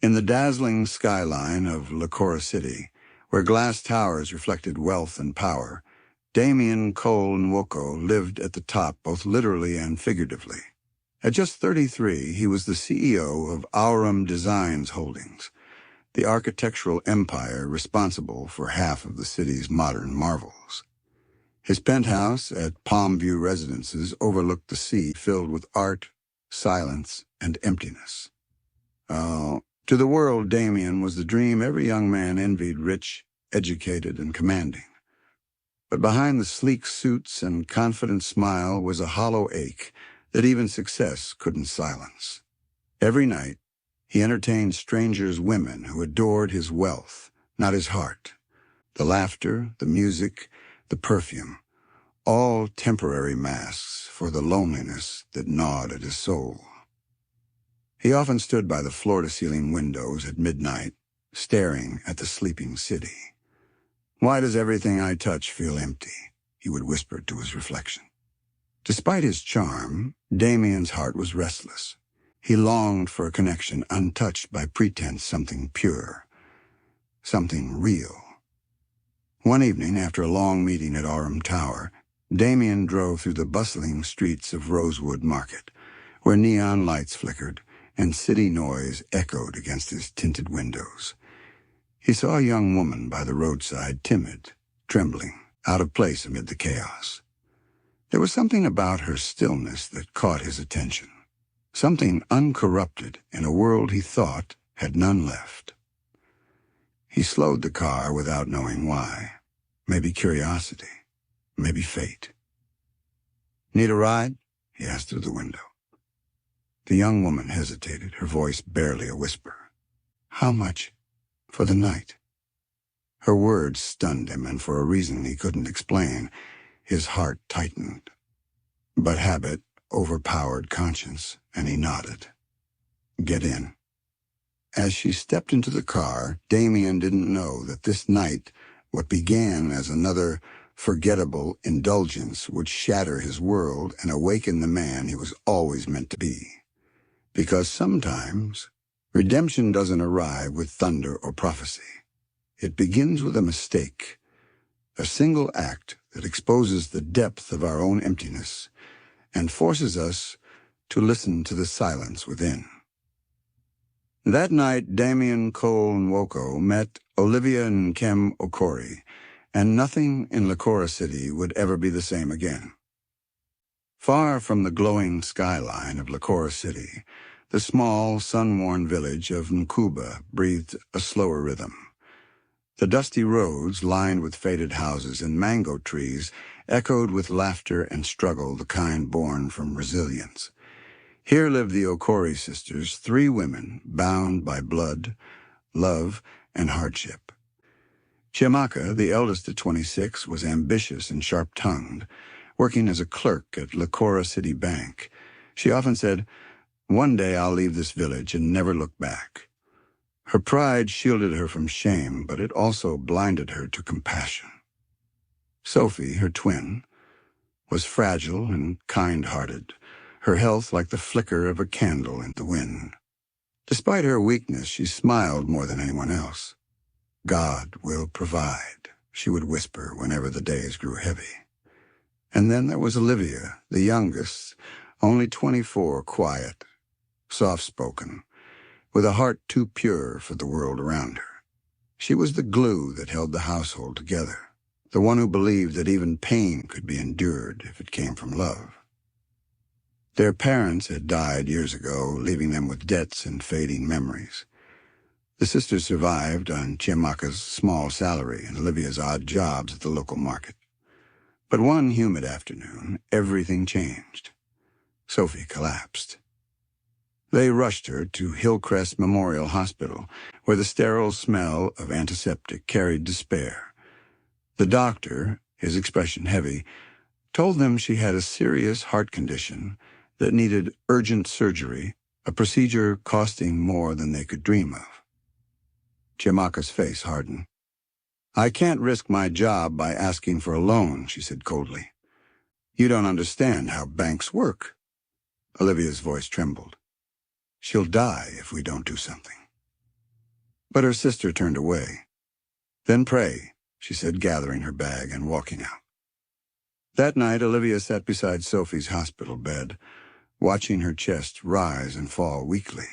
In the dazzling skyline of Licora City, where glass towers reflected wealth and power, Damien Cole Nwoko lived at the top both literally and figuratively. At just 33, he was the CEO of Aurum Designs Holdings, the architectural empire responsible for half of the city's modern marvels. His penthouse at Palmview Residences overlooked the sea filled with art, silence, and emptiness. To the world, Damien was the dream every young man envied, rich, educated, and commanding. But behind the sleek suits and confident smile was a hollow ache that even success couldn't silence. Every night, he entertained strangers' women who adored his wealth, not his heart. The laughter, the music, the perfume, all temporary masks for the loneliness that gnawed at his soul. He often stood by the floor-to-ceiling windows at midnight, staring at the sleeping city. "Why does everything I touch feel empty?" he would whisper to his reflection. Despite his charm, Damien's heart was restless. He longed for a connection untouched by pretense, something pure, something real. One evening, after a long meeting at Aurum Tower, Damien drove through the bustling streets of Rosewood Market, where neon lights flickered and city noise echoed against his tinted windows. He saw a young woman by the roadside, timid, trembling, out of place amid the chaos. There was something about her stillness that caught his attention, something uncorrupted in a world he thought had none left. He slowed the car without knowing why. Maybe curiosity, maybe fate. "Need a ride?" he asked through the window. The young woman hesitated, her voice barely a whisper. "How much for the night?" Her words stunned him, and for a reason he couldn't explain, his heart tightened. But habit overpowered conscience, and he nodded. "Get in." As she stepped into the car, Damien didn't know that this night, what began as another forgettable indulgence, would shatter his world and awaken the man he was always meant to be. Because sometimes, redemption doesn't arrive with thunder or prophecy. It begins with a mistake, a single act that exposes the depth of our own emptiness and forces us to listen to the silence within. That night, Damien Cole Nwoko met Olivia Nkem Okori, and nothing in Licora City would ever be the same again. Far from the glowing skyline of Licora City, the small, sun-worn village of Nkuba breathed a slower rhythm. The dusty roads, lined with faded houses and mango trees, echoed with laughter and struggle, the kind born from resilience. Here lived the Okori sisters, 3 women bound by blood, love, and hardship. Chiamaka, the eldest at 26, was ambitious and sharp-tongued, working as a clerk at Licora City Bank. She often said, "One day I'll leave this village and never look back." Her pride shielded her from shame, but it also blinded her to compassion. Sophie, her twin, was fragile and kind-hearted, her health like the flicker of a candle in the wind. Despite her weakness, she smiled more than anyone else. "God will provide," she would whisper whenever the days grew heavy. And then there was Olivia, the youngest, only 24, quiet, soft-spoken, with a heart too pure for the world around her. She was the glue that held the household together, the one who believed that even pain could be endured if it came from love. Their parents had died years ago, leaving them with debts and fading memories. The sisters survived on Chiamaka's small salary and Olivia's odd jobs at the local market. But one humid afternoon, everything changed. Sophie collapsed. They rushed her to Hillcrest Memorial Hospital, where the sterile smell of antiseptic carried despair. The doctor, his expression heavy, told them she had a serious heart condition that needed urgent surgery, a procedure costing more than they could dream of. Chiamaka's face hardened. "I can't risk my job by asking for a loan," she said coldly. "You don't understand how banks work." Olivia's voice trembled. "She'll die if we don't do something." But her sister turned away. "Then pray," she said, gathering her bag and walking out. That night, Olivia sat beside Sophie's hospital bed, watching her chest rise and fall weakly.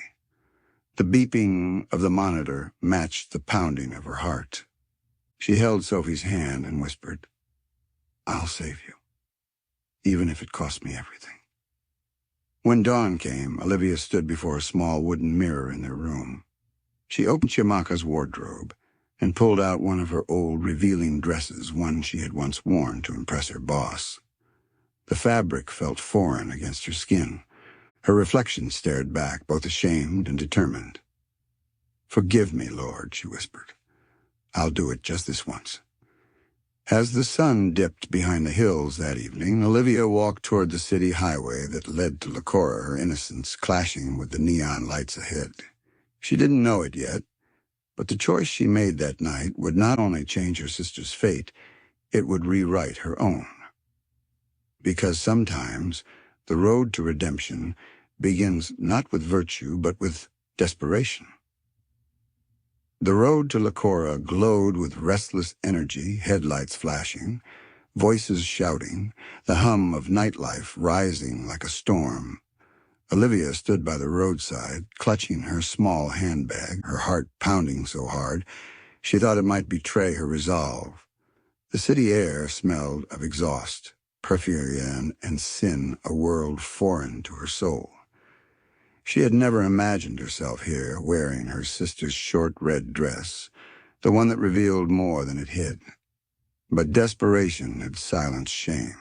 The beeping of the monitor matched the pounding of her heart. She held Sophie's hand and whispered, "I'll save you, even if it costs me everything." When dawn came, Olivia stood before a small wooden mirror in their room. She opened Chimaka's wardrobe and pulled out one of her old revealing dresses, one she had once worn to impress her boss. The fabric felt foreign against her skin. Her reflection stared back, both ashamed and determined. "Forgive me, Lord," she whispered. "I'll do it just this once." As the sun dipped behind the hills that evening, Olivia walked toward the city highway that led to Licora, her innocence clashing with the neon lights ahead. She didn't know it yet, but the choice she made that night would not only change her sister's fate, it would rewrite her own. Because sometimes the road to redemption begins not with virtue, but with desperation. The road to Licora glowed with restless energy, headlights flashing, voices shouting, the hum of nightlife rising like a storm. Olivia stood by the roadside, clutching her small handbag, her heart pounding so hard she thought it might betray her resolve. The city air smelled of exhaust, perfume, and sin, a world foreign to her soul. She had never imagined herself here, wearing her sister's short red dress, the one that revealed more than it hid. But desperation had silenced shame.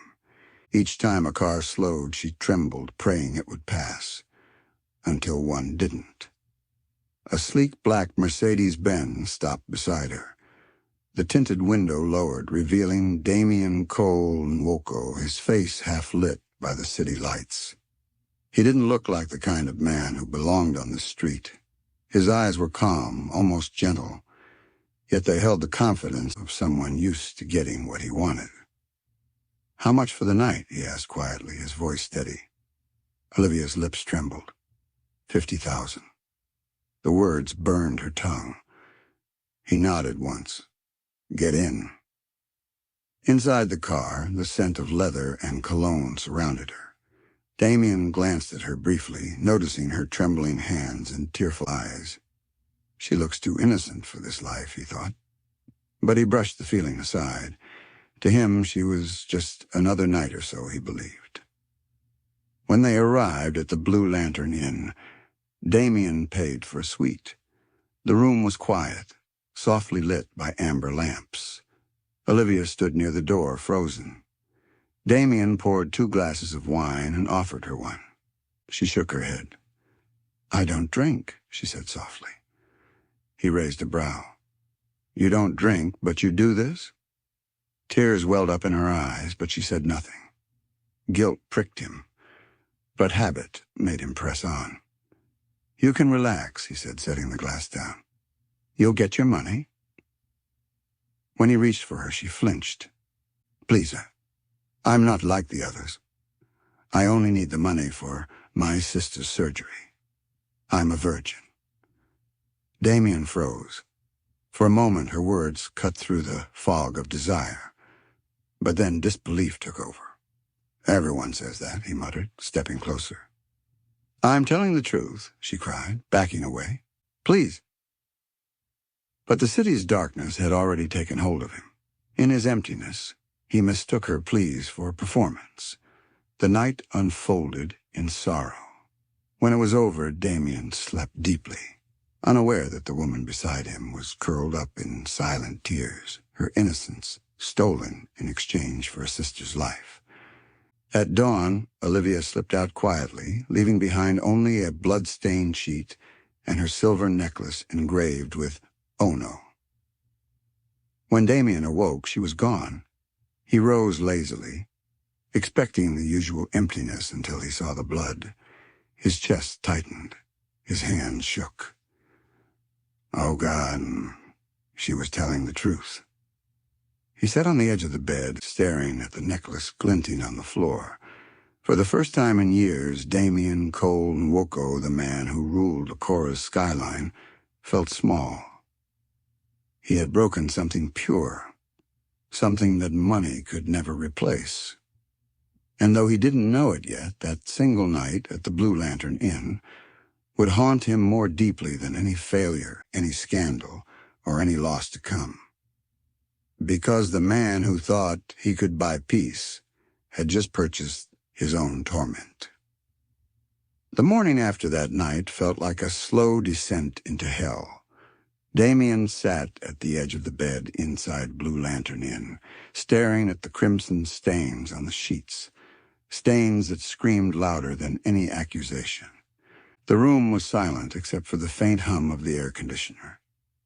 Each time a car slowed, she trembled, praying it would pass, until one didn't. A sleek black Mercedes-Benz stopped beside her. The tinted window lowered, revealing Damien Cole Nwoko, his face half lit by the city lights. He didn't look like the kind of man who belonged on the street. His eyes were calm, almost gentle, yet they held the confidence of someone used to getting what he wanted. "How much for the night?" he asked quietly, his voice steady. Olivia's lips trembled. 50,000. The words burned her tongue. He nodded once. "Get in." Inside the car, the scent of leather and cologne surrounded her. Damien glanced at her briefly, noticing her trembling hands and tearful eyes. She looks too innocent for this life, he thought. But he brushed the feeling aside. To him, she was just another night or so, he believed. When they arrived at the Blue Lantern Inn, Damien paid for a suite. The room was quiet, softly lit by amber lamps. Olivia stood near the door, frozen. Damien poured 2 glasses of wine and offered her one. She shook her head. "I don't drink," she said softly. He raised a brow. "You don't drink, but you do this?" Tears welled up in her eyes, but she said nothing. Guilt pricked him, but habit made him press on. "You can relax," he said, setting the glass down. "You'll get your money." When he reached for her, she flinched. "Please, I'm not like the others. I only need the money for my sister's surgery. I'm a virgin." Damien froze. For a moment, her words cut through the fog of desire. But then disbelief took over. "Everyone says that," he muttered, stepping closer. "I'm telling the truth," she cried, backing away. "Please." But the city's darkness had already taken hold of him. In his emptiness, he mistook her pleas for performance. The night unfolded in sorrow. When it was over, Damien slept deeply, unaware that the woman beside him was curled up in silent tears, her innocence stolen in exchange for a sister's life. At dawn, Olivia slipped out quietly, leaving behind only a blood-stained sheet and her silver necklace engraved with "Ono." When Damien awoke, she was gone. He rose lazily, expecting the usual emptiness until he saw the blood. His chest tightened. His hands shook. Oh, God, she was telling the truth. He sat on the edge of the bed, staring at the necklace glinting on the floor. For the first time in years, Damien Cole Nwoko, the man who ruled Licora's skyline, felt small. He had broken something pure, something that money could never replace. And though he didn't know it yet, that single night at the Blue Lantern Inn would haunt him more deeply than any failure, any scandal, or any loss to come. Because the man who thought he could buy peace had just purchased his own torment. The morning after that night felt like a slow descent into hell. Damien sat at the edge of the bed inside Blue Lantern Inn, staring at the crimson stains on the sheets, stains that screamed louder than any accusation. The room was silent except for the faint hum of the air conditioner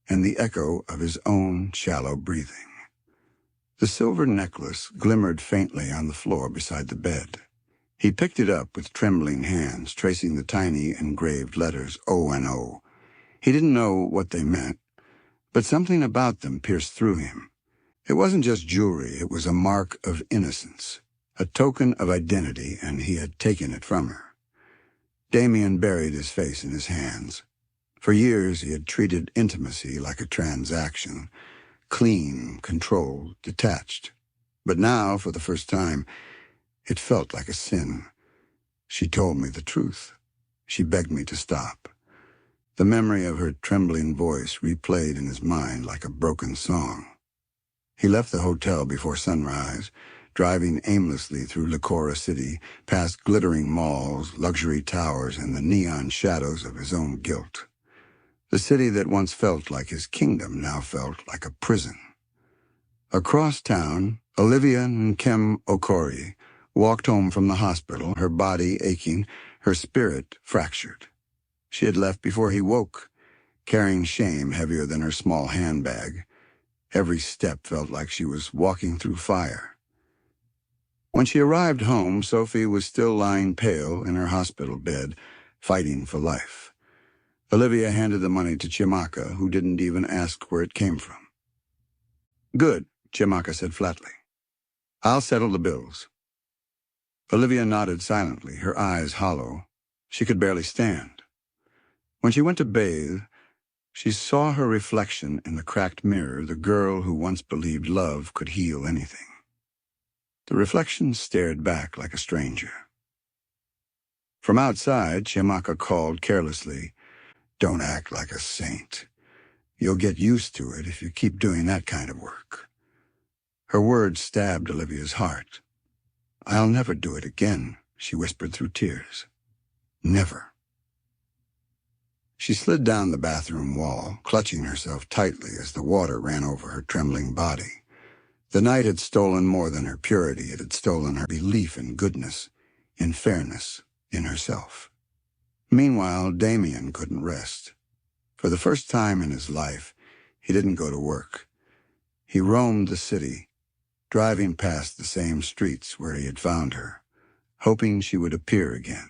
and the echo of his own shallow breathing. The silver necklace glimmered faintly on the floor beside the bed. He picked it up with trembling hands, tracing the tiny engraved letters O&O. He didn't know what they meant, but something about them pierced through him. It wasn't just jewelry, it was a mark of innocence, a token of identity, and he had taken it from her. Damien buried his face in his hands. For years he had treated intimacy like a transaction, clean, controlled, detached. But now, for the first time, it felt like a sin. She told me the truth. She begged me to stop. The memory of her trembling voice replayed in his mind like a broken song. He left the hotel before sunrise, driving aimlessly through Licora City, past glittering malls, luxury towers, and the neon shadows of his own guilt. The city that once felt like his kingdom now felt like a prison. Across town, Olivia Nkem Okori walked home from the hospital, her body aching, her spirit fractured. She had left before he woke, carrying shame heavier than her small handbag. Every step felt like she was walking through fire. When she arrived home, Sophie was still lying pale in her hospital bed, fighting for life. Olivia handed the money to Chimaka, who didn't even ask where it came from. "Good," Chimaka said flatly. "I'll settle the bills." Olivia nodded silently, her eyes hollow. She could barely stand. When she went to bathe, she saw her reflection in the cracked mirror, the girl who once believed love could heal anything. The reflection stared back like a stranger. From outside, Chimaka called carelessly, "Don't act like a saint. You'll get used to it if you keep doing that kind of work." Her words stabbed Olivia's heart. "I'll never do it again," she whispered through tears. "Never." She slid down the bathroom wall, clutching herself tightly as the water ran over her trembling body. The night had stolen more than her purity. It had stolen her belief in goodness, in fairness, in herself. Meanwhile, Damien couldn't rest. For the first time in his life, he didn't go to work. He roamed the city, driving past the same streets where he had found her, hoping she would appear again.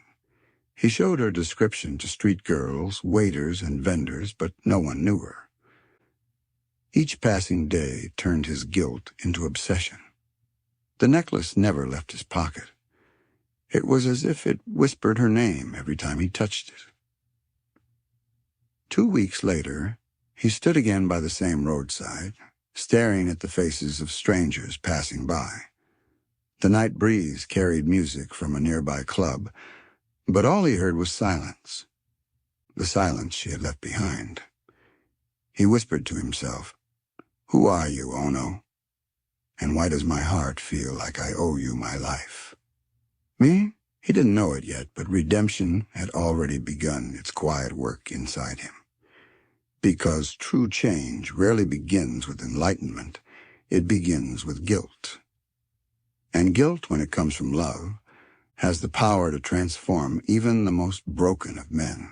He showed her description to street girls, waiters, and vendors, but no one knew her. Each passing day turned his guilt into obsession. The necklace never left his pocket. It was as if it whispered her name every time he touched it. 2 weeks later, he stood again by the same roadside, staring at the faces of strangers passing by. The night breeze carried music from a nearby club, but all he heard was silence, the silence she had left behind. He whispered to himself, "Who are you, Ono? And why does my heart feel like I owe you my life?" Me? He didn't know it yet, but redemption had already begun its quiet work inside him. Because true change rarely begins with enlightenment, it begins with guilt. And guilt, when it comes from love, has the power to transform even the most broken of men.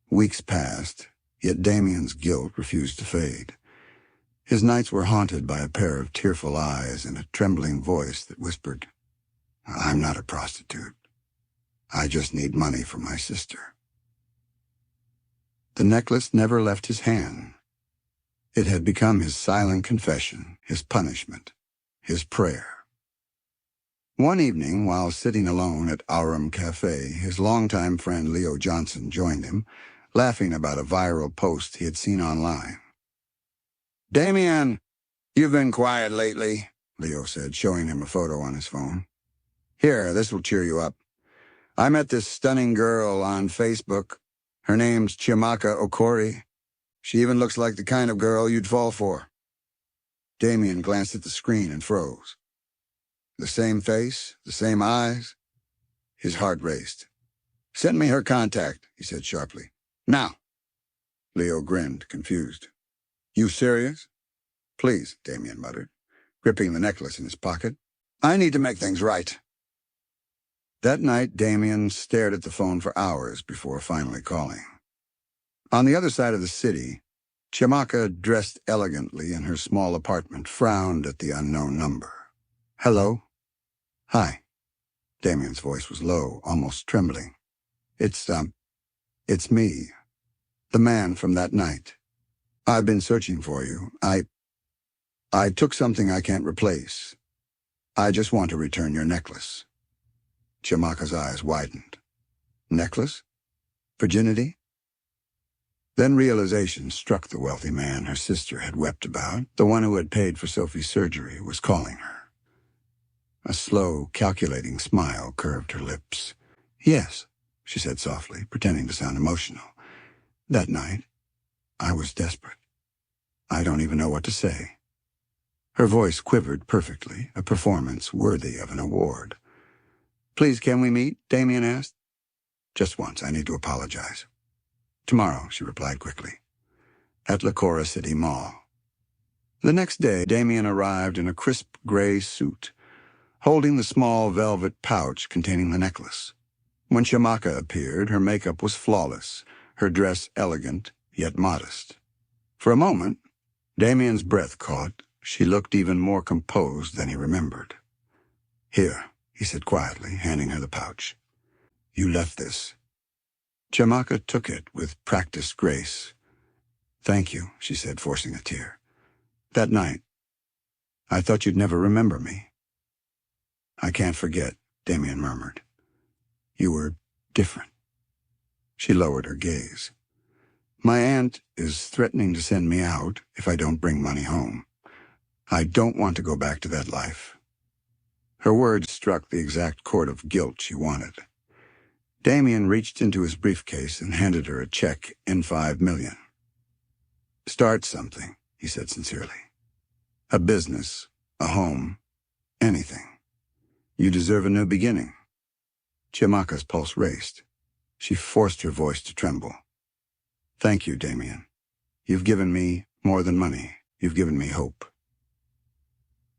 Weeks passed, yet Damien's guilt refused to fade. His nights were haunted by a pair of tearful eyes and a trembling voice that whispered, "I'm not a prostitute. I just need money for my sister." The necklace never left his hand. It had become his silent confession, his punishment, his prayer. One evening, while sitting alone at Aurum Cafe, his longtime friend Leo Johnson joined him, laughing about a viral post he had seen online. "Damien, you've been quiet lately," Leo said, showing him a photo on his phone. "Here, this will cheer you up. I met this stunning girl on Facebook. Her name's Chiamaka Okori. She even looks like the kind of girl you'd fall for." Damien glanced at the screen and froze. The same face, the same eyes. His heart raced. "Send me her contact," he said sharply. "Now." Leo grinned, confused. "You serious?" "Please," Damien muttered, gripping the necklace in his pocket. "I need to make things right." That night, Damien stared at the phone for hours before finally calling. On the other side of the city, Chiamaka, dressed elegantly in her small apartment, frowned at the unknown number. "Hello?" "Hi." Damien's voice was low, almost trembling. It's me, the man from that night. I've been searching for you. I took something I can't replace. I just want to return your necklace." Chiamaka's eyes widened. "Necklace? Virginity?" Then realization struck the wealthy man her sister had wept about. The one who had paid for Sophie's surgery was calling her. A slow, calculating smile curved her lips. "Yes," she said softly, pretending to sound emotional. "That night, I was desperate. I don't even know what to say." Her voice quivered perfectly, a performance worthy of an award. "Please, can we meet?" Damien asked. "Just once. I need to apologize." "Tomorrow," she replied quickly. "At Licora City Mall." The next day, Damien arrived in a crisp gray suit, holding the small velvet pouch containing the necklace. When Chiamaka appeared, her makeup was flawless, her dress elegant, yet modest. For a moment, Damien's breath caught. She looked even more composed than he remembered. "Here," he said quietly, handing her the pouch. "You left this." Chiamaka took it with practiced grace. "Thank you," she said, forcing a tear. "That night, I thought you'd never remember me." "I can't forget," Damien murmured. "You were different." She lowered her gaze. "My aunt is threatening to send me out if I don't bring money home. I don't want to go back to that life." Her words struck the exact chord of guilt she wanted. Damien reached into his briefcase and handed her a check in $5 million. "Start something," he said sincerely. "A business, a home, anything. You deserve a new beginning." Chiamaka's pulse raced. She forced her voice to tremble. "Thank you, Damien. You've given me more than money. You've given me hope."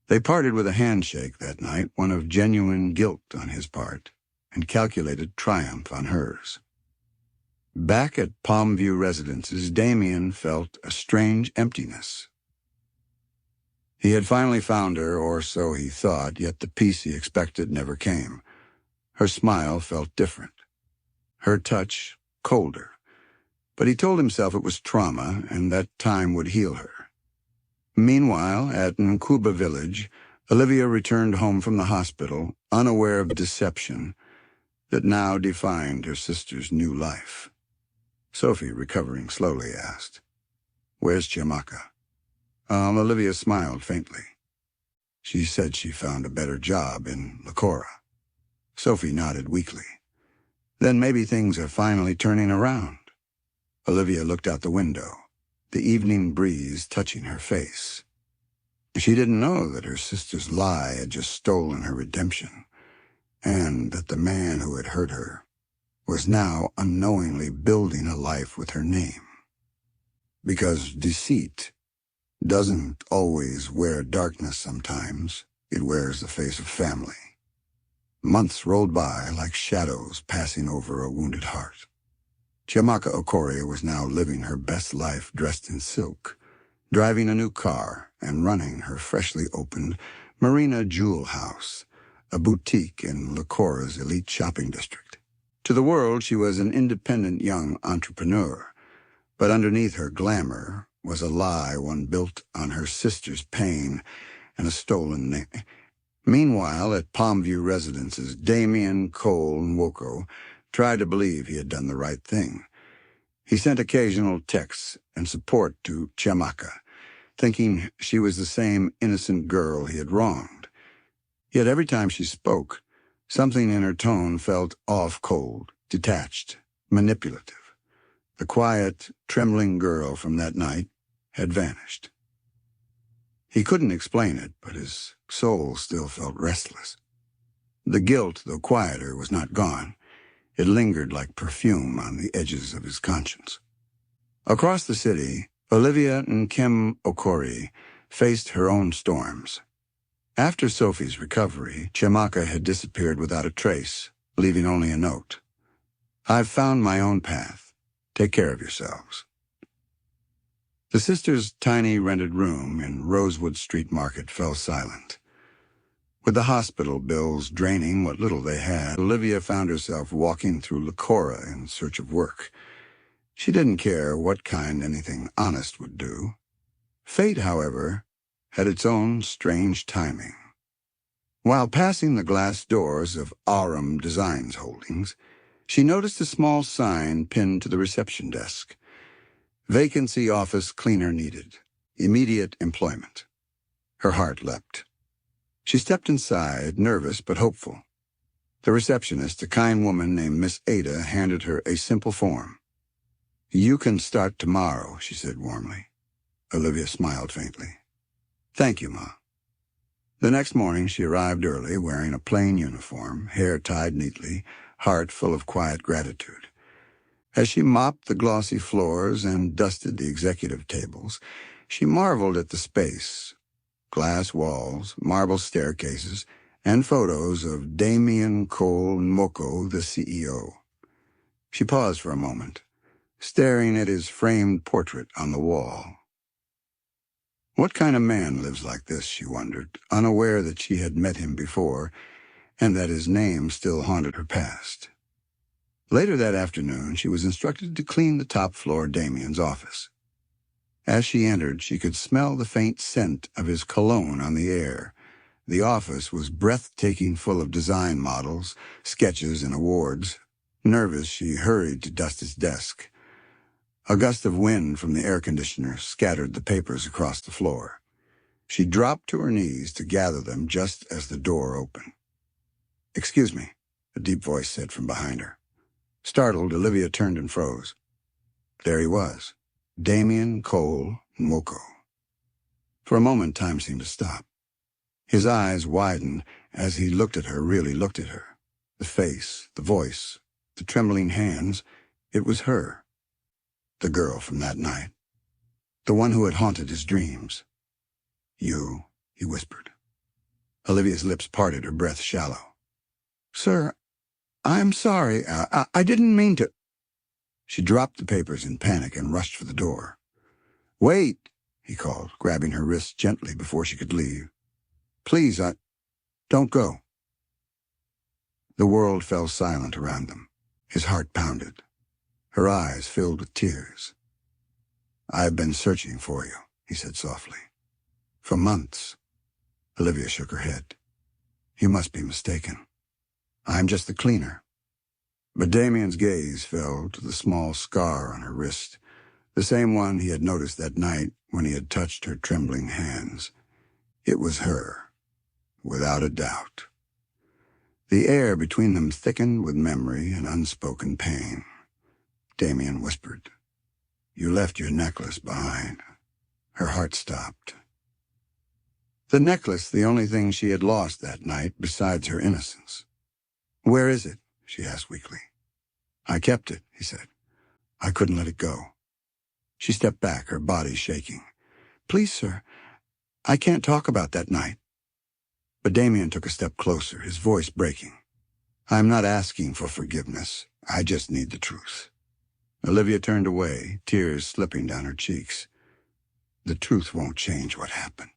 They parted with a handshake that night, one of genuine guilt on his part and calculated triumph on hers. Back at Palmview Residences, Damien felt a strange emptiness. He had finally found her, or so he thought, yet the peace he expected never came. Her smile felt different. Her touch, colder. But he told himself it was trauma and that time would heal her. Meanwhile, at Nkuba Village, Olivia returned home from the hospital, unaware of the deception that now defined her sister's new life. Sophie, recovering slowly, asked, "Where's Chiamaka?" Olivia smiled faintly. "She said she found a better job in Licora." Sophie nodded weakly. "Then maybe things are finally turning around." Olivia looked out the window, the evening breeze touching her face. She didn't know that her sister's lie had just stolen her redemption, and that the man who had hurt her was now unknowingly building a life with her name. Because deceit doesn't always wear darkness sometimes. It wears the face of family. Months rolled by like shadows passing over a wounded heart. Chiamaka Okori was now living her best life dressed in silk, driving a new car and running her freshly opened Marina Jewel House, a boutique in Licora's elite shopping district. To the world, she was an independent young entrepreneur, but underneath her glamour was a lie one built on her sister's pain and a stolen name. Meanwhile, at Palmview Residences, Damien Cole Nwoko tried to believe he had done the right thing. He sent occasional texts and support to Chiamaka, thinking she was the same innocent girl he had wronged. Yet every time she spoke, something in her tone felt off-cold, detached, manipulative. The quiet, trembling girl from that night had vanished. He couldn't explain it, but his soul still felt restless. The guilt, though quieter, was not gone. It lingered like perfume on the edges of his conscience. Across the city, Olivia and Kim Okori faced her own storms. After Sophie's recovery, Chimaka had disappeared without a trace, leaving only a note. "I've found my own path. Take care of yourselves." The sisters' tiny rented room in Rosewood Street Market fell silent. With the hospital bills draining what little they had, Olivia found herself walking through Licora in search of work. She didn't care what kind anything honest would do. Fate, however, had its own strange timing. While passing the glass doors of Aurum Designs Holdings, she noticed a small sign pinned to the reception desk. "Vacancy office cleaner needed. Immediate employment." Her heart leapt. She stepped inside, nervous but hopeful. The receptionist, a kind woman named Miss Ada, handed her a simple form. "You can start tomorrow," she said warmly. Olivia smiled faintly. "Thank you, Ma." The next morning she arrived early, wearing a plain uniform, hair tied neatly, heart full of quiet gratitude. As she mopped the glossy floors and dusted the executive tables, she marveled at the space. Glass walls, marble staircases, and photos of Damien Cole Nwoko, the CEO. She paused for a moment, staring at his framed portrait on the wall. What kind of man lives like this, she wondered, unaware that she had met him before and that his name still haunted her past. Later that afternoon, she was instructed to clean the top floor Damien's office. As she entered, she could smell the faint scent of his cologne on the air. The office was breathtaking, full of design models, sketches, and awards. Nervous, she hurried to dust his desk. A gust of wind from the air conditioner scattered the papers across the floor. She dropped to her knees to gather them just as the door opened. "Excuse me," a deep voice said from behind her. Startled, Olivia turned and froze. There he was, Damien Cole Nwoko. For a moment, time seemed to stop. His eyes widened as he looked at her, really looked at her. The face, the voice, the trembling hands, it was her. The girl from that night. The one who had haunted his dreams. "You," he whispered. Olivia's lips parted, her breath shallow. "Sir, I'm sorry. I didn't mean to." She dropped the papers in panic and rushed for the door. "Wait," he called, grabbing her wrist gently before she could leave. "Please, don't go." The world fell silent around them. His heart pounded. Her eyes filled with tears. "I've been searching for you," he said softly. "For months." Olivia shook her head. "You must be mistaken. I'm just the cleaner." But Damien's gaze fell to the small scar on her wrist, the same one he had noticed that night when he had touched her trembling hands. It was her, without a doubt. The air between them thickened with memory and unspoken pain. Damien whispered, "You left your necklace behind." Her heart stopped. The necklace, the only thing she had lost that night besides her innocence. "Where is it?" she asked weakly. "I kept it," he said. "I couldn't let it go." She stepped back, her body shaking. "Please, sir, I can't talk about that night." But Damien took a step closer, his voice breaking. "I'm not asking for forgiveness. I just need the truth." Olivia turned away, tears slipping down her cheeks. "The truth won't change what happened."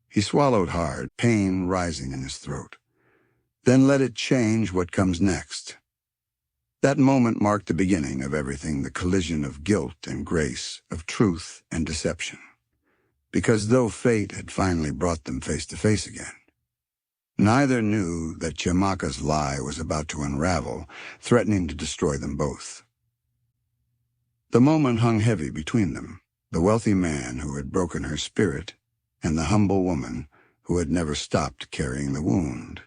He swallowed hard, pain rising in his throat. "Then let it change what comes next." That moment marked the beginning of everything, the collision of guilt and grace, of truth and deception. Because though fate had finally brought them face to face again, neither knew that Chimaka's lie was about to unravel, threatening to destroy them both. The moment hung heavy between them. the wealthy man who had broken her spirit, and the humble woman who had never stopped carrying the wound.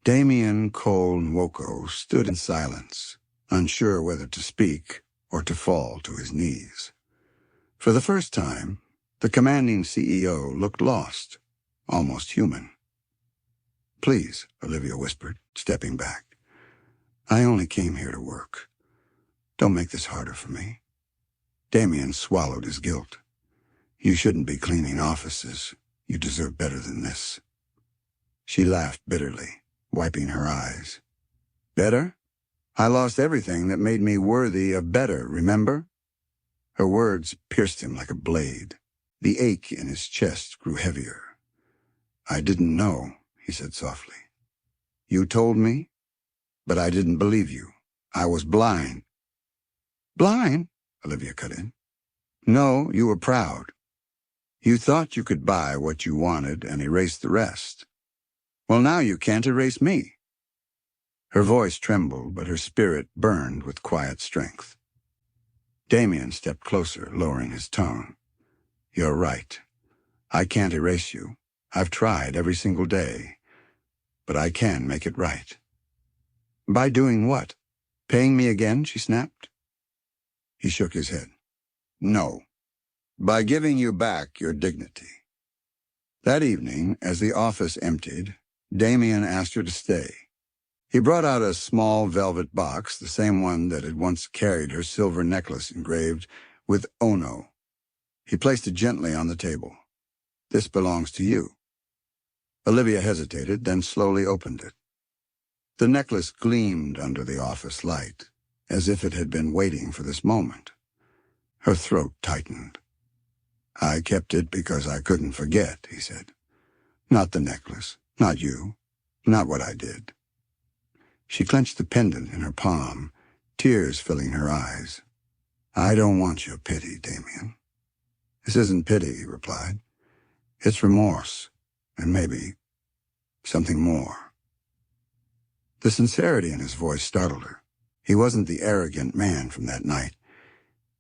Damien Cole Nwoko stood in silence, unsure whether to speak or to fall to his knees. For the first time, the commanding CEO looked lost, almost human. "Please," Olivia whispered, stepping back. "I only came here to work. Don't make this harder for me." Damien swallowed his guilt. "You shouldn't be cleaning offices. You deserve better than this." She laughed bitterly, wiping her eyes. "Better? I lost everything that made me worthy of better, remember?" Her words pierced him like a blade. The ache in his chest grew heavier. "I didn't know," he said softly. "You told me, but I didn't believe you. I was blind." "Blind?" Olivia cut in. "No, you were proud. You thought you could buy what you wanted and erase the rest. Well, now you can't erase me." Her voice trembled, but her spirit burned with quiet strength. Damien stepped closer, lowering his tone. "You're right. I can't erase you. I've tried every single day. But I can make it right." "By doing what? Paying me again?" she snapped. He shook his head. "No. By giving you back your dignity." That evening, as the office emptied, Damien asked her to stay. He brought out a small velvet box, the same one that had once carried her silver necklace engraved with Ono. He placed it gently on the table. "This belongs to you." Olivia hesitated, then slowly opened it. The necklace gleamed under the office light, as if it had been waiting for this moment. Her throat tightened. "I kept it because I couldn't forget," he said. "Not the necklace, not you, not what I did." She clenched the pendant in her palm, tears filling her eyes. "I don't want your pity, Damien." "This isn't pity," he replied. "It's remorse, and maybe something more." The sincerity in his voice startled her. He wasn't the arrogant man from that night.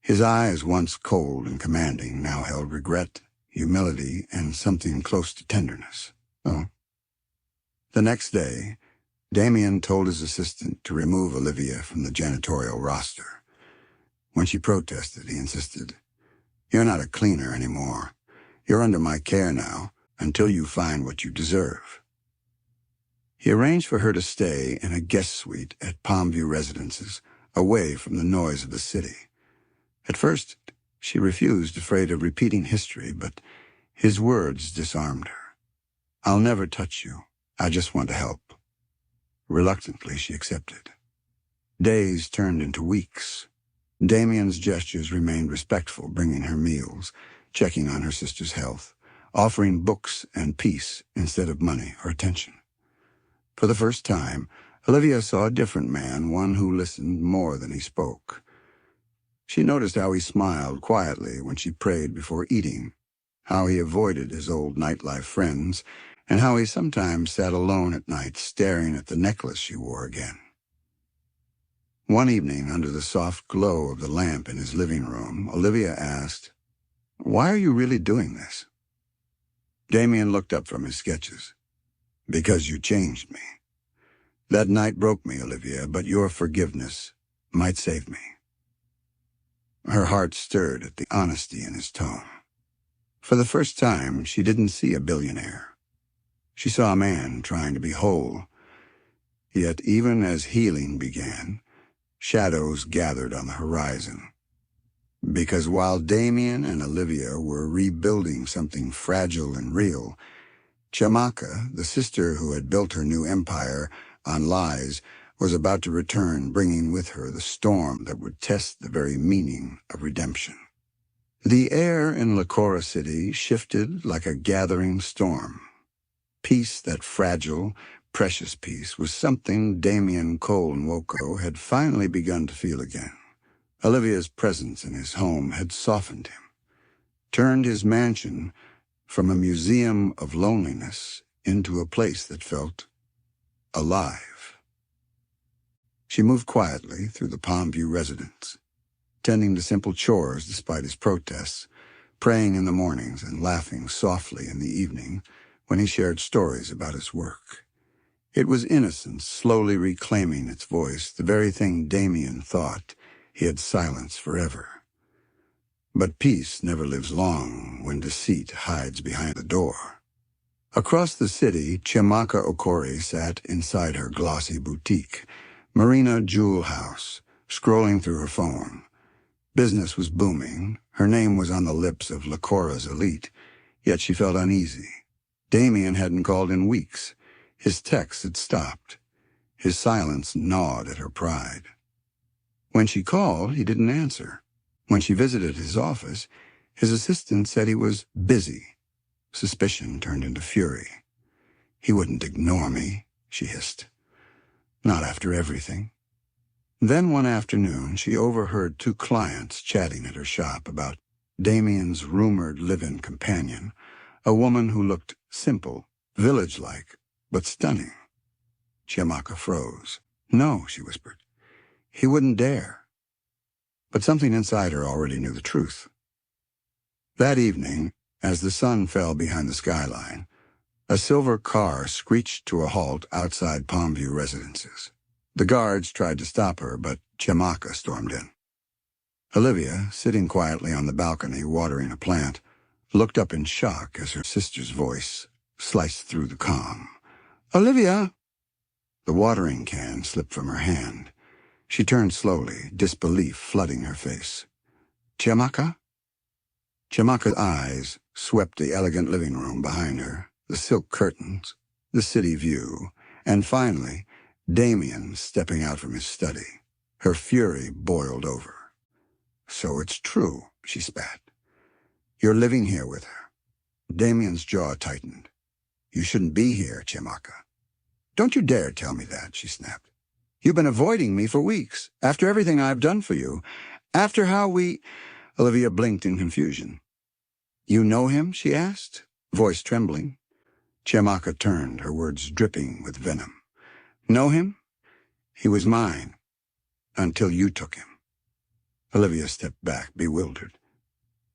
His eyes, once cold and commanding, now held regret, humility, and something close to tenderness. Oh. The next day, Damien told his assistant to remove Olivia from the janitorial roster. When she protested, he insisted, "You're not a cleaner anymore. You're under my care now, until you find what you deserve." He arranged for her to stay in a guest suite at Palmview Residences, away from the noise of the city. At first, she refused, afraid of repeating history, but his words disarmed her. "I'll never touch you. I just want to help." Reluctantly, she accepted. Days turned into weeks. Damien's gestures remained respectful, bringing her meals, checking on her sister's health, offering books and peace instead of money or attention. For the first time, Olivia saw a different man, one who listened more than he spoke. She noticed how he smiled quietly when she prayed before eating, how he avoided his old nightlife friends, and how he sometimes sat alone at night staring at the necklace she wore again. One evening, under the soft glow of the lamp in his living room, Olivia asked, "Why are you really doing this?" Damien looked up from his sketches. "Because you changed me. That night broke me, Olivia, but your forgiveness might save me." Her heart stirred at the honesty in his tone. For the first time, she didn't see a billionaire. She saw a man trying to be whole. Yet even as healing began, shadows gathered on the horizon. Because while Damien and Olivia were rebuilding something fragile and real, Chamaka, the sister who had built her new empire on lies, was about to return, bringing with her the storm that would test the very meaning of redemption. The air in Licora City shifted like a gathering storm. Peace, that fragile, precious peace, was something Damien Cole Nwoko had finally begun to feel again. Olivia's presence in his home had softened him, turned his mansion from a museum of loneliness into a place that felt alive. She moved quietly through the Palmview residence, tending to simple chores despite his protests, praying in the mornings and laughing softly in the evening when he shared stories about his work. It was innocence slowly reclaiming its voice, the very thing Damien thought he had silenced forever. But peace never lives long when deceit hides behind the door. Across the city, Chiamaka Okori sat inside her glossy boutique, Marina Jewel House, scrolling through her phone. Business was booming. Her name was on the lips of Lacora's elite, yet she felt uneasy. Damien hadn't called in weeks. His texts had stopped. His silence gnawed at her pride. When she called, he didn't answer. When she visited his office, his assistant said he was busy. Suspicion turned into fury. "He wouldn't ignore me," she hissed. "Not after everything." Then one afternoon, she overheard two clients chatting at her shop about Damien's rumored live-in companion, a woman who looked simple, village-like, but stunning. Chiamaka froze. "No," she whispered. "He wouldn't dare." But something inside her already knew the truth. That evening, as the sun fell behind the skyline, a silver car screeched to a halt outside Palmview Residences. The guards tried to stop her, but Chiamaka stormed in. Olivia, sitting quietly on the balcony watering a plant, looked up in shock as her sister's voice sliced through the calm. "Olivia!" The watering can slipped from her hand. She turned slowly, disbelief flooding her face. "Chiamaka?" Chiamaka's eyes swept the elegant living room behind her, the silk curtains, the city view, and finally, Damien stepping out from his study. Her fury boiled over. "So it's true," she spat. "You're living here with her." Damien's jaw tightened. "You shouldn't be here, Chiamaka." "Don't you dare tell me that," she snapped. "You've been avoiding me for weeks, after everything I've done for you, after how we—" Olivia blinked in confusion. "You know him?" she asked, voice trembling. Chiamaka turned, her words dripping with venom. "Know him? He was mine, until you took him." Olivia stepped back, bewildered.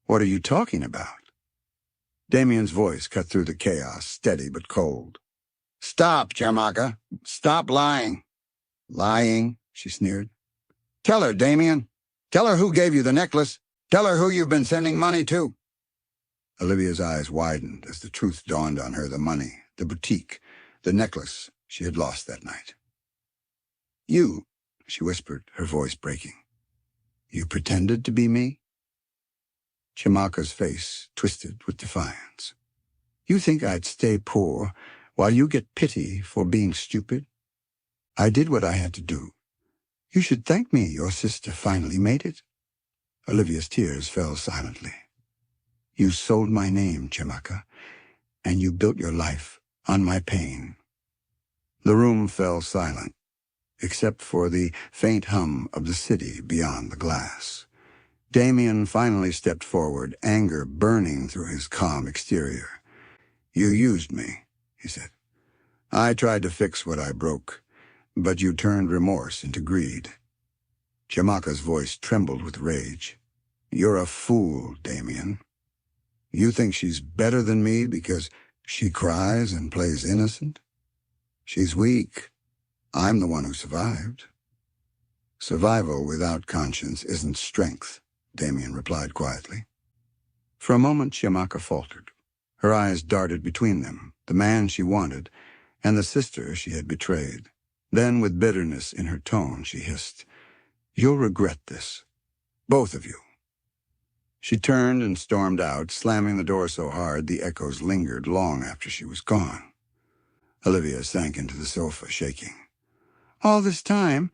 "What are you talking about?" Damien's voice cut through the chaos, steady but cold. "Stop, Chiamaka. Stop lying." "Lying?" she sneered. "Tell her, Damien. Tell her who gave you the necklace. Tell her who you've been sending money to." Olivia's eyes widened as the truth dawned on her, the money, the boutique, the necklace she had lost that night. "You," she whispered, her voice breaking. "You pretended to be me?" Chiamaka's face twisted with defiance. "You think I'd stay poor while you get pity for being stupid? I did what I had to do. You should thank me your sister finally made it." Olivia's tears fell silently. "You sold my name, Chiamaka, and you built your life on my pain." The room fell silent, except for the faint hum of the city beyond the glass. Damien finally stepped forward, anger burning through his calm exterior. "You used me," he said. "I tried to fix what I broke, but you turned remorse into greed." Chiamaka's voice trembled with rage. "You're a fool, Damien. You think she's better than me because she cries and plays innocent? She's weak. I'm the one who survived." "Survival without conscience isn't strength," Damien replied quietly. For a moment, Chiamaka faltered. Her eyes darted between them, the man she wanted and the sister she had betrayed. Then, with bitterness in her tone, she hissed, "You'll regret this. Both of you." She turned and stormed out, slamming the door so hard the echoes lingered long after she was gone. Olivia sank into the sofa, shaking. "All this time,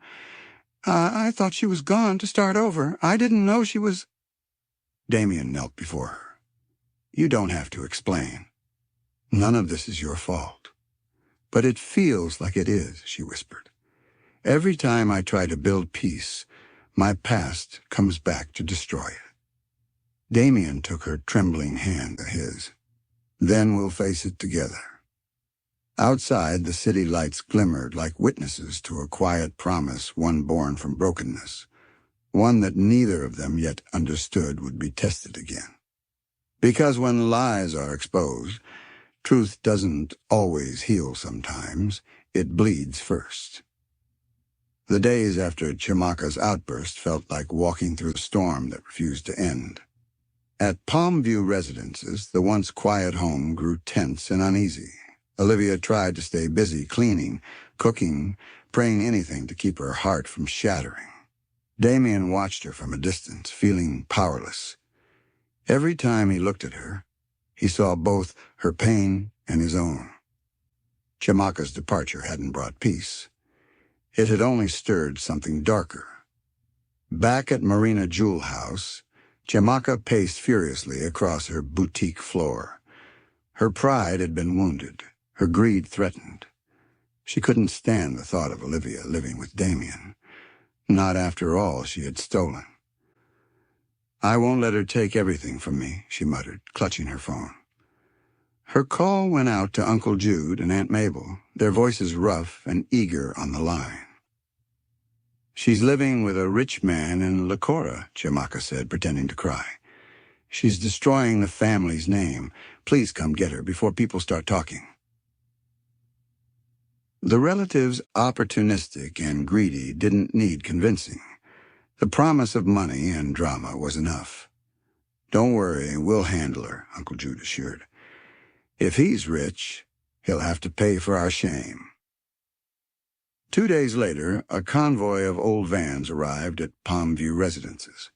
I thought she was gone to start over. I didn't know she was—" Damien knelt before her. "You don't have to explain. None of this is your fault." "But it feels like it is," she whispered. "Every time I try to build peace, my past comes back to destroy it." Damien took her trembling hand to his. "Then we'll face it together." Outside, the city lights glimmered like witnesses to a quiet promise, one born from brokenness. one that neither of them yet understood would be tested again. Because when lies are exposed, truth doesn't always heal sometimes, it bleeds first. The days after Chimaka's outburst felt like walking through a storm that refused to end. At Palmview Residences, the once quiet home grew tense and uneasy. Olivia tried to stay busy cleaning, cooking, praying anything to keep her heart from shattering. Damien watched her from a distance, feeling powerless. Every time he looked at her, he saw both her pain and his own. Chimaka's departure hadn't brought peace. It had only stirred something darker. Back at Marina Jewel House, Chimaka paced furiously across her boutique floor. Her pride had been wounded, her greed threatened. She couldn't stand the thought of Olivia living with Damien. Not after all she had stolen. "I won't let her take everything from me," she muttered, clutching her phone. Her call went out to Uncle Jude and Aunt Mabel, their voices rough and eager on the line. "She's living with a rich man in Licora," Chimaka said, pretending to cry. "She's destroying the family's name. Please come get her before people start talking." The relatives, opportunistic and greedy, didn't need convincing. The promise of money and drama was enough. "Don't worry, we'll handle her," Uncle Jude assured. "If he's rich, he'll have to pay for our shame." 2 days later, a convoy of old vans arrived at Palmview Residences.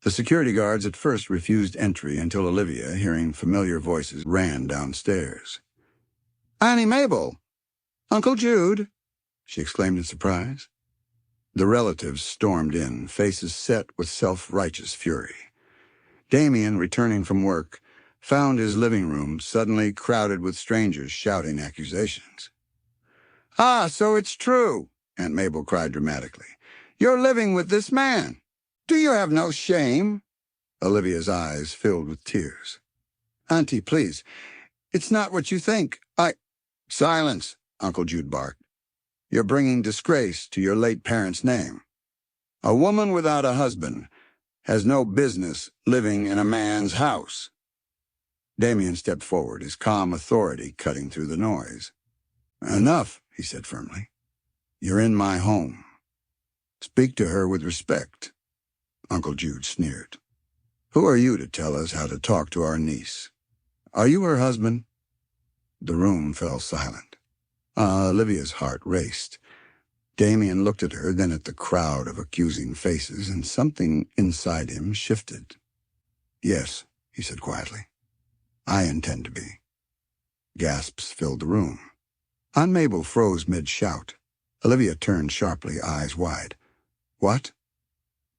The security guards at first refused entry until Olivia, hearing familiar voices, ran downstairs. "Auntie Mabel! Uncle Jude!" she exclaimed in surprise. The relatives stormed in, faces set with self-righteous fury. Damien, returning from work, found his living room suddenly crowded with strangers shouting accusations. "Ah, so it's true," Aunt Mabel cried dramatically. "You're living with this man. Do you have no shame?" Olivia's eyes filled with tears. "Auntie, please. It's not what you think. "Silence," Uncle Jude barked. "You're bringing disgrace to your late parents' name. A woman without a husband has no business living in a man's house." Damien stepped forward, his calm authority cutting through the noise. "Enough," he said firmly. "You're in my home. Speak to her with respect." Uncle Jude sneered. "Who are you to tell us how to talk to our niece? Are you her husband?" The room fell silent. Olivia's heart raced. Damien looked at her, then at the crowd of accusing faces, and something inside him shifted. "Yes," he said quietly. "I intend to be." Gasps filled the room. Aunt Mabel froze mid-shout. Olivia turned sharply, eyes wide. "What?"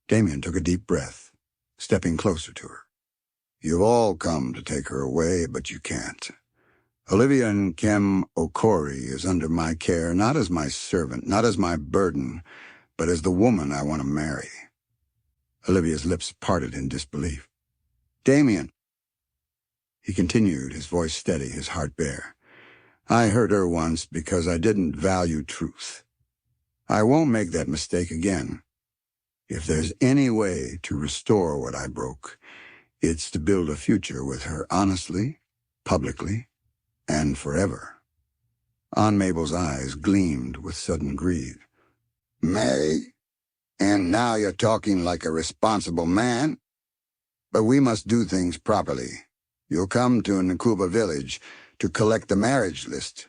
Damien took a deep breath, stepping closer to her. "You've all come to take her away, but you can't. Olivia Nkem Okori is under my care, not as my servant, not as my burden, but as the woman I want to marry." Olivia's lips parted in disbelief. "Damien," he continued, his voice steady, his heart bare. "I hurt her once because I didn't value truth. I won't make that mistake again. If there's any way to restore what I broke, it's to build a future with her honestly, publicly, and forever." Aunt Mabel's eyes gleamed with sudden greed. "Mary? And now you're talking like a responsible man? But we must do things properly. You'll come to Nkuba village to collect the marriage list."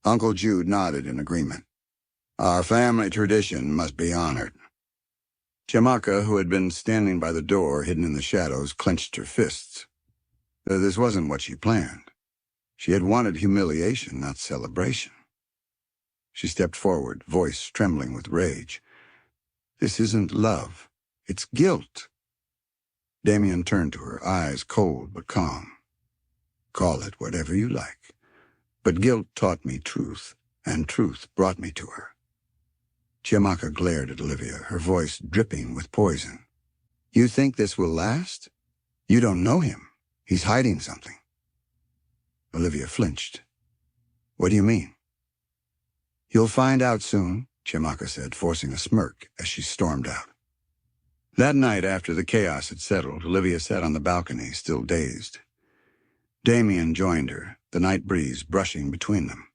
Uncle Jude nodded in agreement. "Our family tradition must be honored." Chimaka, who had been standing by the door, hidden in the shadows, clenched her fists. This wasn't what she planned. She had wanted humiliation, not celebration. She stepped forward, voice trembling with rage. "This isn't love. It's guilt." Damien turned to her, eyes cold but calm. "Call it whatever you like. But guilt taught me truth, and truth brought me to her." Chimaka glared at Olivia, her voice dripping with poison. "You think this will last? You don't know him. He's hiding something." Olivia flinched. "What do you mean?" "You'll find out soon," Chimaka said, forcing a smirk as she stormed out. That night, after the chaos had settled, Olivia sat on the balcony, still dazed. Damien joined her, the night breeze brushing between them.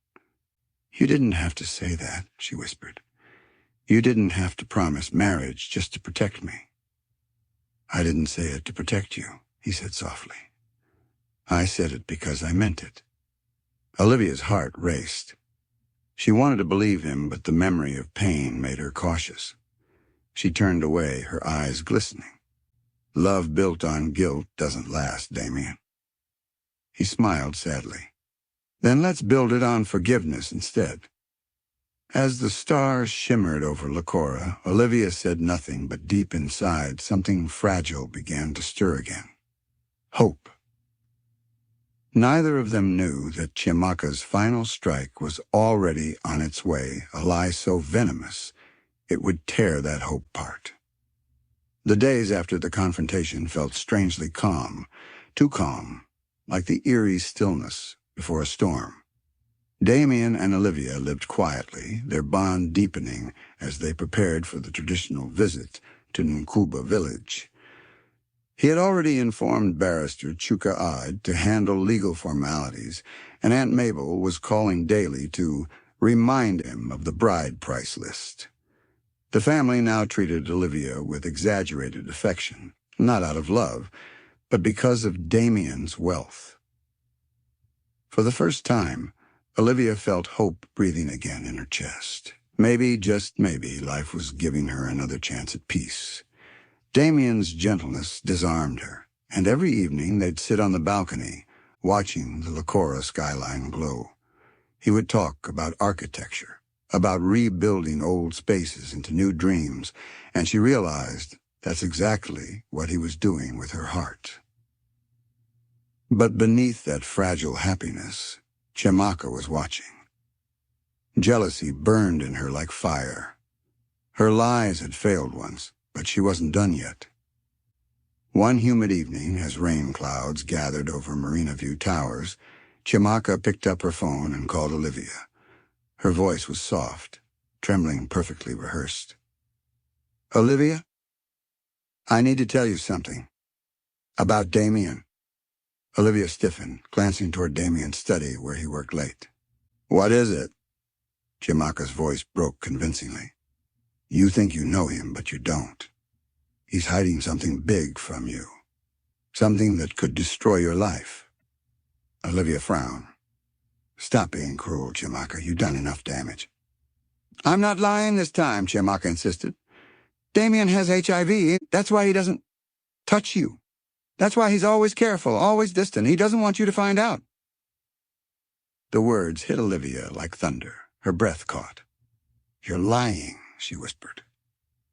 "You didn't have to say that," she whispered. "You didn't have to promise marriage just to protect me." "I didn't say it to protect you," he said softly. "I said it because I meant it." Olivia's heart raced. She wanted to believe him, but the memory of pain made her cautious. She turned away, her eyes glistening. "Love built on guilt doesn't last, Damien." He smiled sadly. "Then let's build it on forgiveness instead." As the stars shimmered over Licora, Olivia said nothing, but deep inside, something fragile began to stir again. Hope. Neither of them knew that Chiamaka's final strike was already on its way, a lie so venomous it would tear that hope apart. The days after the confrontation felt strangely calm, too calm, like the eerie stillness before a storm. Damien and Olivia lived quietly, their bond deepening as they prepared for the traditional visit to Nkuba village. He had already informed barrister Chuka Odd to handle legal formalities, and Aunt Mabel was calling daily to remind him of the bride price list. The family now treated Olivia with exaggerated affection, not out of love, but because of Damien's wealth. For the first time, Olivia felt hope breathing again in her chest. Maybe, just maybe, life was giving her another chance at peace. Damien's gentleness disarmed her, and every evening they'd sit on the balcony, watching the Licora skyline glow. He would talk about architecture, about rebuilding old spaces into new dreams, and she realized that's exactly what he was doing with her heart. But beneath that fragile happiness, Chiamaka was watching. Jealousy burned in her like fire. Her lies had failed once, but she wasn't done yet. One humid evening, as rain clouds gathered over Marina View Towers, Chiamaka picked up her phone and called Olivia. Her voice was soft, trembling perfectly rehearsed. "Olivia, I need to tell you something. About Damien." Olivia stiffened, glancing toward Damien's study where he worked late. "What is it?" Chiamaka's voice broke convincingly. "You think you know him, but you don't. He's hiding something big from you. Something that could destroy your life." Olivia frowned. "Stop being cruel, Chiamaka. You've done enough damage." "I'm not lying this time," Chiamaka insisted. "Damien has HIV. That's why he doesn't touch you. That's why he's always careful, always distant. He doesn't want you to find out." The words hit Olivia like thunder. Her breath caught. "You're lying," she whispered.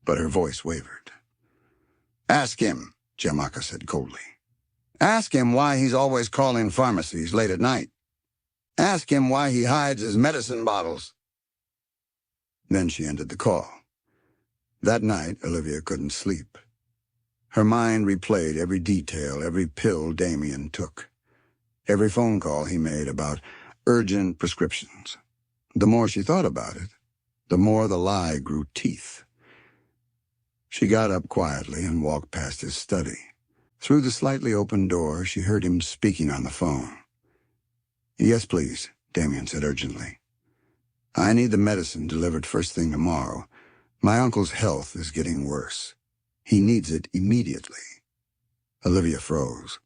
But her voice wavered. "Ask him," Chiamaka said coldly. "Ask him why he's always calling pharmacies late at night. Ask him why he hides his medicine bottles." Then she ended the call. That night, Olivia couldn't sleep. Her mind replayed every detail, every pill Damien took, every phone call he made about urgent prescriptions. The more she thought about it, the more the lie grew teeth. She got up quietly and walked past his study. Through the slightly open door, she heard him speaking on the phone. "Yes, please," Damien said urgently. "I need the medicine delivered first thing tomorrow. My uncle's health is getting worse. He needs it immediately." Olivia froze.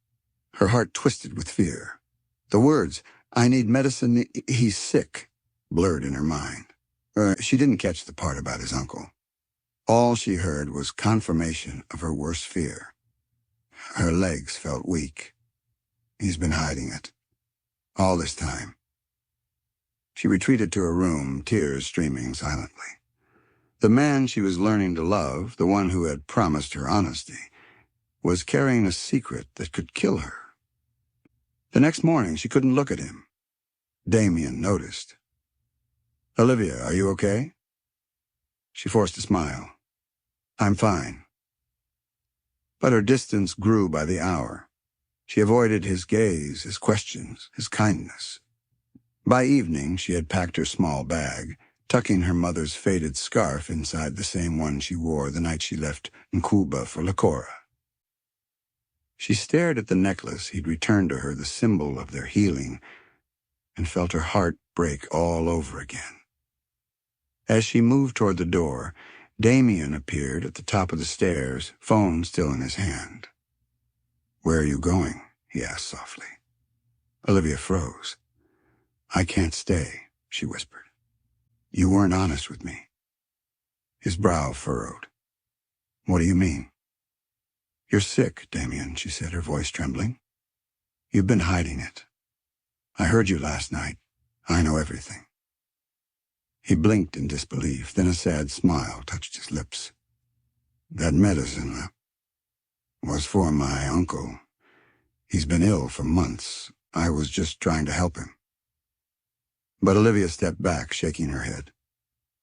Her heart twisted with fear. The words, "I need medicine, he's sick," blurred in her mind. She didn't catch the part about his uncle. All she heard was confirmation of her worst fear. Her legs felt weak. He's been hiding it. All this time. She retreated to her room, tears streaming silently. The man she was learning to love, the one who had promised her honesty, was carrying a secret that could kill her. The next morning, she couldn't look at him. Damien noticed. "Olivia, are you okay?" She forced a smile. "I'm fine." But her distance grew by the hour. She avoided his gaze, his questions, his kindness. By evening, she had packed her small bag, tucking her mother's faded scarf inside the same one she wore the night she left Nkuba for Lakora. She stared at the necklace he'd returned to her, the symbol of their healing, and felt her heart break all over again. As she moved toward the door, Damien appeared at the top of the stairs, phone still in his hand. "Where are you going?" he asked softly. Olivia froze. "I can't stay," she whispered. "You weren't honest with me." His brow furrowed. "What do you mean?" "You're sick, Damien," she said, her voice trembling. "You've been hiding it. I heard you last night. I know everything." He blinked in disbelief, then a sad smile touched his lips. "That medicine was for my uncle. He's been ill for months. I was just trying to help him." But Olivia stepped back, shaking her head.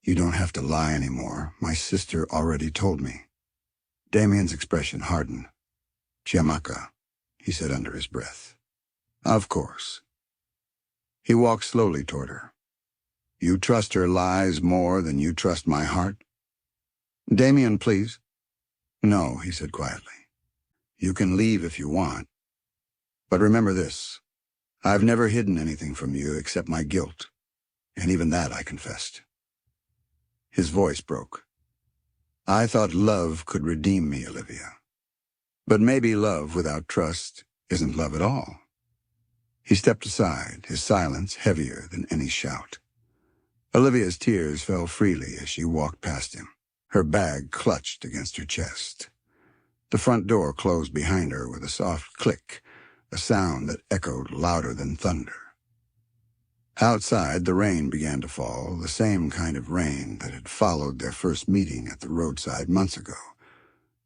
"You don't have to lie anymore. My sister already told me." Damien's expression hardened. "Chiamaka," he said under his breath. "Of course." He walked slowly toward her. "You trust her lies more than you trust my heart?" "Damien, please." "No," he said quietly. "You can leave if you want. But remember this. I've never hidden anything from you except my guilt, and even that I confessed." His voice broke. "I thought love could redeem me, Olivia. But maybe love without trust isn't love at all." He stepped aside, his silence heavier than any shout. Olivia's tears fell freely as she walked past him, her bag clutched against her chest. The front door closed behind her with a soft click, a sound that echoed louder than thunder. Outside, the rain began to fall, the same kind of rain that had followed their first meeting at the roadside months ago.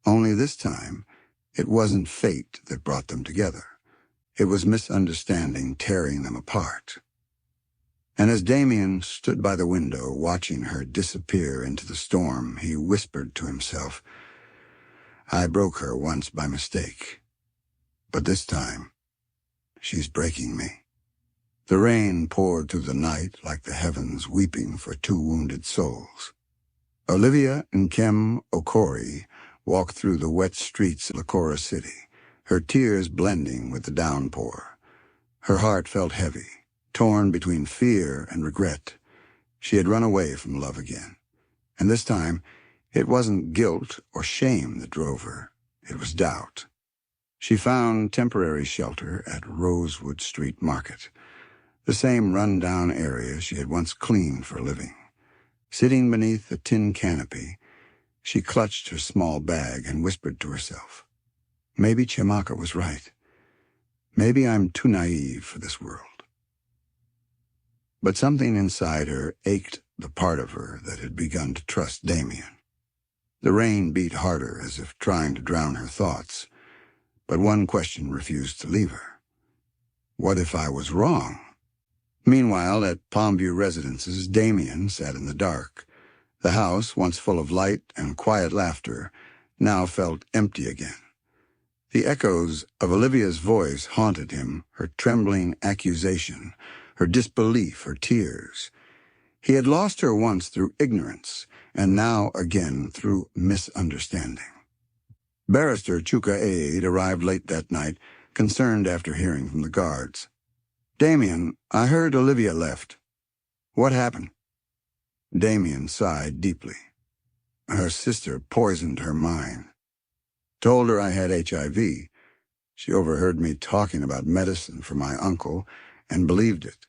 Only this time, it wasn't fate that brought them together. It was misunderstanding tearing them apart. And as Damien stood by the window, watching her disappear into the storm, he whispered to himself, "I broke her once by mistake. But this time, she's breaking me." The rain poured through the night like the heavens weeping for two wounded souls. Olivia Nkem Okori walked through the wet streets of Lakora City, her tears blending with the downpour. Her heart felt heavy, torn between fear and regret. She had run away from love again, and this time it wasn't guilt or shame that drove her. It was doubt. She found temporary shelter at Rosewood Street Market, the same run-down area she had once cleaned for a living. Sitting beneath a tin canopy, she clutched her small bag and whispered to herself, "Maybe Chiamaka was right. Maybe I'm too naive for this world." But something inside her ached the part of her that had begun to trust Damien. The rain beat harder as if trying to drown her thoughts, but one question refused to leave her. What if I was wrong? Meanwhile, at Palmview Residences, Damien sat in the dark. The house, once full of light and quiet laughter, now felt empty again. The echoes of Olivia's voice haunted him, her trembling accusation, her disbelief, her tears. He had lost her once through ignorance, and now again through misunderstanding. Barrister Chuka Aid arrived late that night, concerned after hearing from the guards. "Damien, I heard Olivia left. What happened?" Damien sighed deeply. "Her sister poisoned her mind. Told her I had HIV. She overheard me talking about medicine for my uncle and believed it."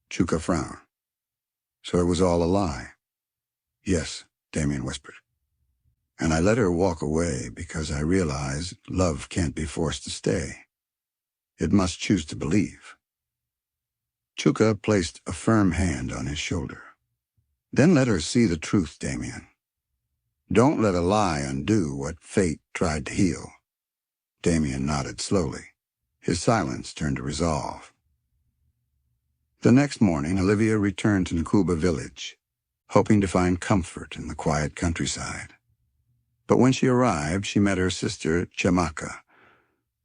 Chuka frowned. "So it was all a lie?" "Yes," Damien whispered. "And I let her walk away because I realized love can't be forced to stay. It must choose to believe." Chuka placed a firm hand on his shoulder. "Then let her see the truth, Damien. Don't let a lie undo what fate tried to heal." Damien nodded slowly. His silence turned to resolve. The next morning, Olivia returned to Nkuba village, hoping to find comfort in the quiet countryside. But when she arrived, she met her sister, Chiamaka,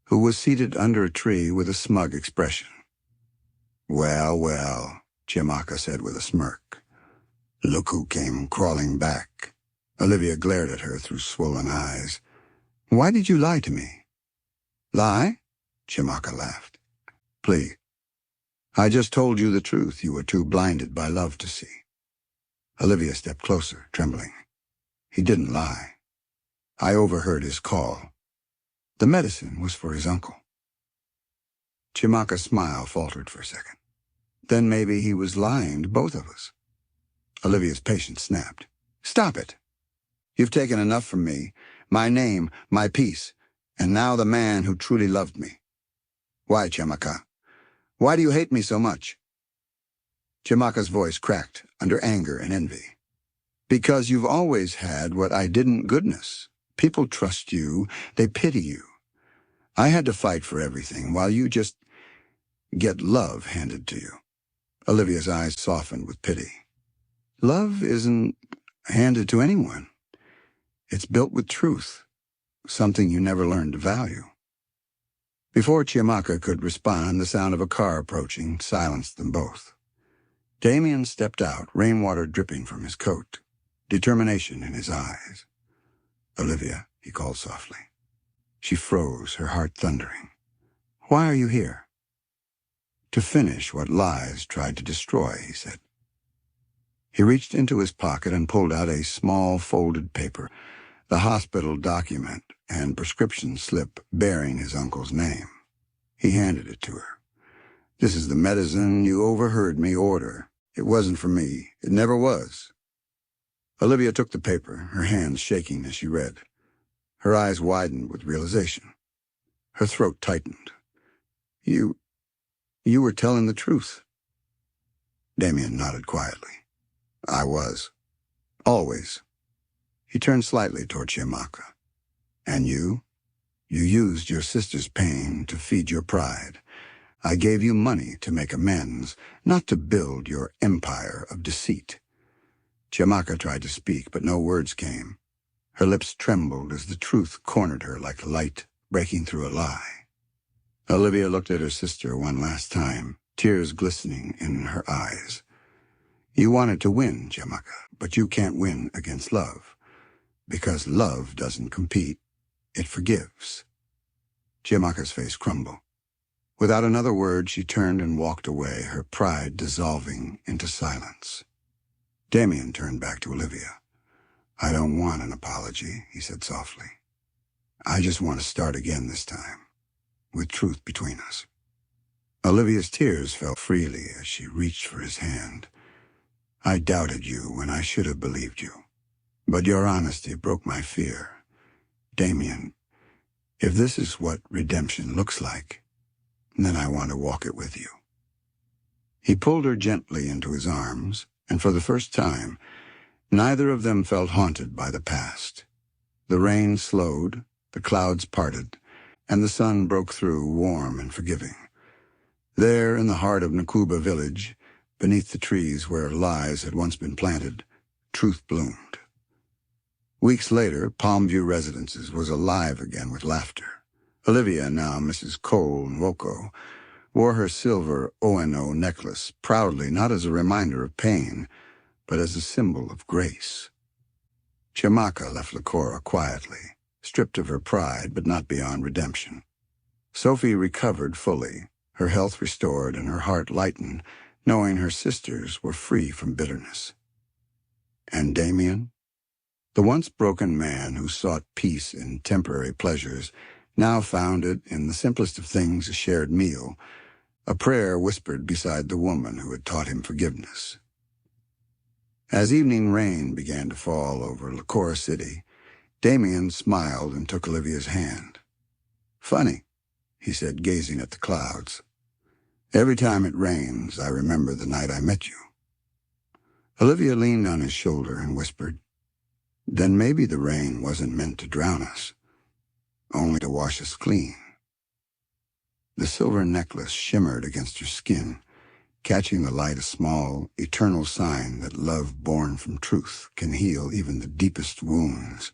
who was seated under a tree with a smug expression. "Well, well," Chiamaka said with a smirk. Look who came crawling back. Olivia glared at her through swollen eyes. Why did you lie to me? Lie? Chimaka laughed. Please. I just told you the truth you were too blinded by love to see. Olivia stepped closer, trembling. He didn't lie. I overheard his call. The medicine was for his uncle. Chimaka's smile faltered for a second. Then maybe he was lying to both of us. Olivia's patience snapped. Stop it. You've taken enough from me, my name, my peace, and now the man who truly loved me. Why, Chimaka? Why do you hate me so much? Chimaka's voice cracked under anger and envy. Because you've always had what I didn't. Goodness. People trust you, they pity you. I had to fight for everything, while you just get love handed to you. Olivia's eyes softened with pity. Love isn't handed to anyone. It's built with truth, something you never learned to value. Before Chimaka could respond, the sound of a car approaching silenced them both. Damien stepped out, rainwater dripping from his coat, determination in his eyes. Olivia, he called softly. She froze, her heart thundering. Why are you here? To finish what lies tried to destroy, he said. He reached into his pocket and pulled out a small folded paper, the hospital document and prescription slip bearing his uncle's name. He handed it to her. This is the medicine you overheard me order. It wasn't for me. It never was. Olivia took the paper, her hands shaking as she read. Her eyes widened with realization. Her throat tightened. You were telling the truth. Damien nodded quietly. I was. Always. He turned slightly toward Chimaka. And you? You used your sister's pain to feed your pride. I gave you money to make amends, not to build your empire of deceit. Chimaka tried to speak, but no words came. Her lips trembled as the truth cornered her like light breaking through a lie. Olivia looked at her sister one last time, tears glistening in her eyes. You wanted to win, Chimaka, but you can't win against love. Because love doesn't compete, it forgives. Chimaka's face crumbled. Without another word, she turned and walked away, her pride dissolving into silence. Damien turned back to Olivia. I don't want an apology, he said softly. I just want to start again this time, with truth between us. Olivia's tears fell freely as she reached for his hand. I doubted you when I should have believed you. But your honesty broke my fear. Damien, if this is what redemption looks like, then I want to walk it with you. He pulled her gently into his arms, and for the first time, neither of them felt haunted by the past. The rain slowed, the clouds parted, and the sun broke through warm and forgiving. There, in the heart of Nakuba village, beneath the trees where lies had once been planted, truth bloomed. Weeks later, Palmview Residences was alive again with laughter. Olivia, now Mrs. Cole Nwoko, wore her silver O&O necklace proudly, not as a reminder of pain, but as a symbol of grace. Chimaka left Licora quietly, stripped of her pride but not beyond redemption. Sophie recovered fully, her health restored and her heart lightened, knowing her sisters were free from bitterness. And Damien? The once broken man who sought peace in temporary pleasures now found it in the simplest of things, a shared meal, a prayer whispered beside the woman who had taught him forgiveness. As evening rain began to fall over Licora City, Damien smiled and took Olivia's hand. Funny, he said, gazing at the clouds. Every time it rains, I remember the night I met you. Olivia leaned on his shoulder and whispered, Then maybe the rain wasn't meant to drown us, only to wash us clean. The silver necklace shimmered against her skin, catching the light, a small, eternal sign that love born from truth can heal even the deepest wounds.